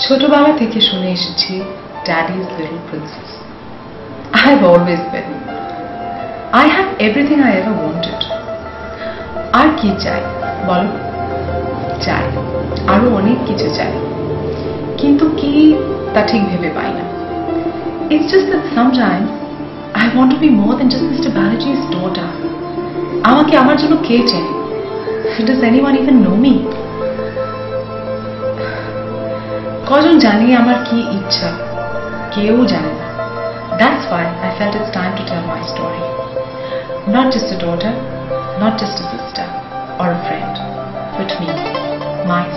ছোটবেলা থেকে শুনে এসেছি Daddy's little princess. I've always been. I have everything I ever wanted. আর কি চাই বলো? চাই আরো অনেক কিছু চাই, কিন্তু কি তা ঠিক ভেবে পাই না। It's just that sometimes I want to be more than just Mr. Banerjee's daughter. আমাকে আমার জন্য কে চেনে? Does anyone even know me? কজন জানি আমার কি ইচ্ছা? কেউ জানে না। That's why I felt it's time to tell my story. Not just a daughter, not just a sister or a friend, but me, myself.